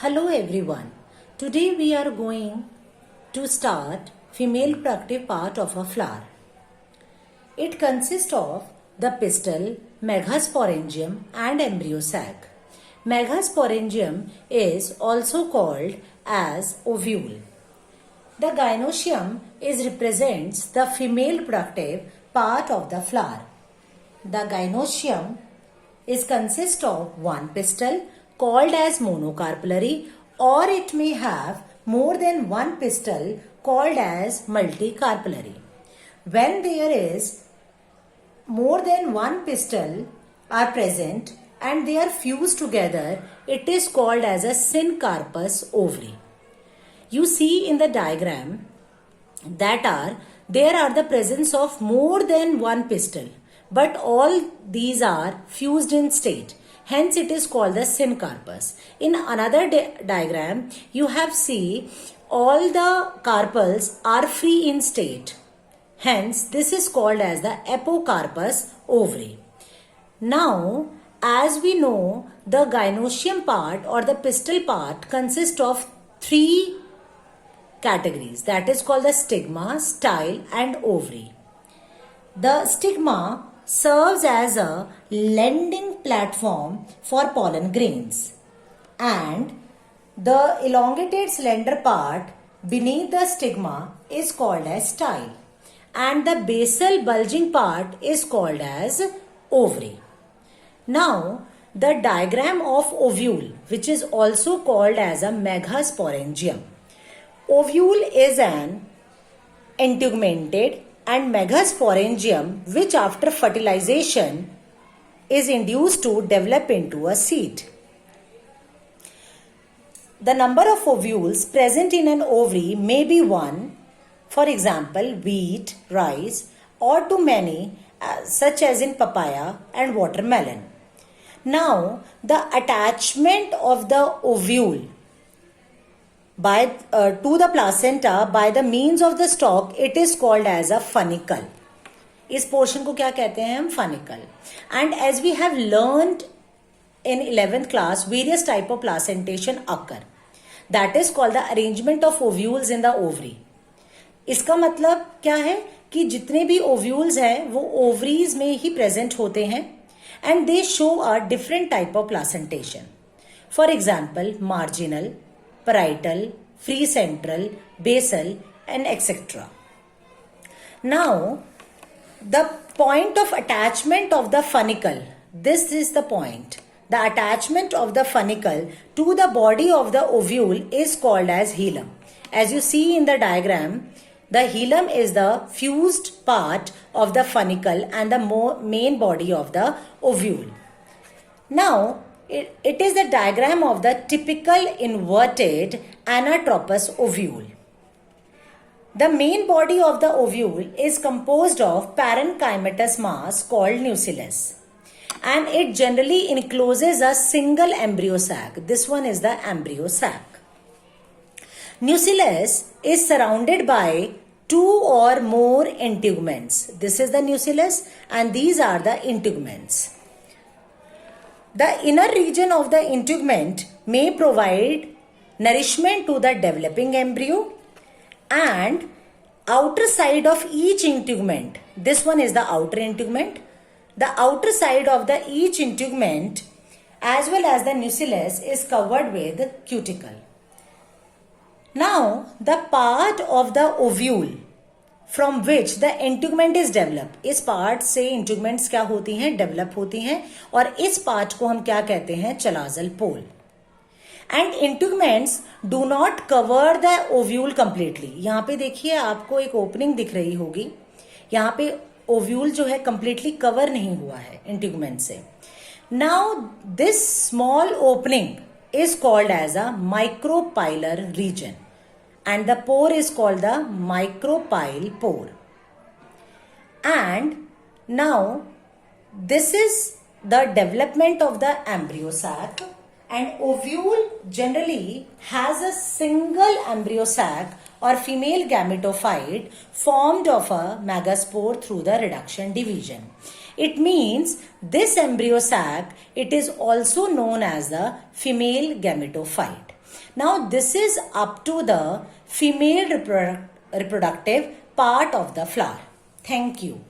Hello everyone. Today we are going to start female reproductive part of a flower. It consists of the pistil, megasporangium and embryo sac. Megasporangium is also called as ovule. The gynoecium represents the female reproductive part of the flower. The gynoecium consists of one pistil called as monocarpellary, or it may have more than one pistil called as multicarpellary. When there is more than one pistil are present and they are fused together, it is called as a syncarpous ovary. You see in the diagram there are the presence of more than one pistil, but all these are fused in state. Hence, it is called the syncarpous. In another diagram, you have see all the carpels are free in state. Hence, this is called as the apocarpous ovary. Now, as we know, the gynoecium part or the pistil part consists of three categories. That is called the stigma, style and ovary. The stigma serves as a landing platform for pollen grains, and the elongated slender part beneath the stigma is called as style, and the basal bulging part is called as ovary. Now, the diagram of ovule, which is also called as a megasporangium. Ovule is an integumented and megasporangium which after fertilization is induced to develop into a seed. The number of ovules present in an ovary may be one, for example wheat, rice, or too many such as in papaya and watermelon. Now the attachment of the ovule to the placenta by the means of the stalk, it is called as a funicle. इस portion को क्या कहते हैं हम? Funicle. And as we have learned in 11th class, various type of placentation occur. That is called the arrangement of ovules in the ovary. इसका मतलब क्या है कि जितने भी ovules हैं वो ovaries में ही present होते हैं and they show a different type of placentation. For example, marginal, parietal, free central, basal, and etc. Now, the point of attachment of the funicle, this is the point. The attachment of the funicle to the body of the ovule is called as hilum. As you see in the diagram, the hilum is the fused part of the funicle and the main body of the ovule. Now, it is the diagram of the typical inverted anatropous ovule. The main body of the ovule is composed of parenchymatous mass called nucellus, and it generally encloses a single embryo sac. This one is the embryo sac. Nucellus is surrounded by two or more integuments. This is the nucellus and these are the integuments. The inner region of the integument may provide nourishment to the developing embryo, and outer side of each integument, this one is the outer integument, the outer side of the each integument as well as the nucellus is covered with cuticle. Now, the part of the ovule from which the integument is developed, इस part से integuments क्या होती हैं? Develop होती हैं, और इस part को हम क्या कहते हैं? Chalazal pole. And integuments do not cover the ovule completely. यहाँ पे देखिए आपको एक opening दिख रही होगी. यहाँ पे ovule जो है completely cover नहीं हुआ है integument से. Now this small opening is called as a micropylar region, and the pore is called the micropyle pore. And now this is the development of the embryo sac, and ovule generally has a single embryo sac or female gametophyte formed of a megaspore through the reduction division. It means this embryo sac, it is also known as the female gametophyte. Now this is up to the female reproductive part of the flower. Thank you.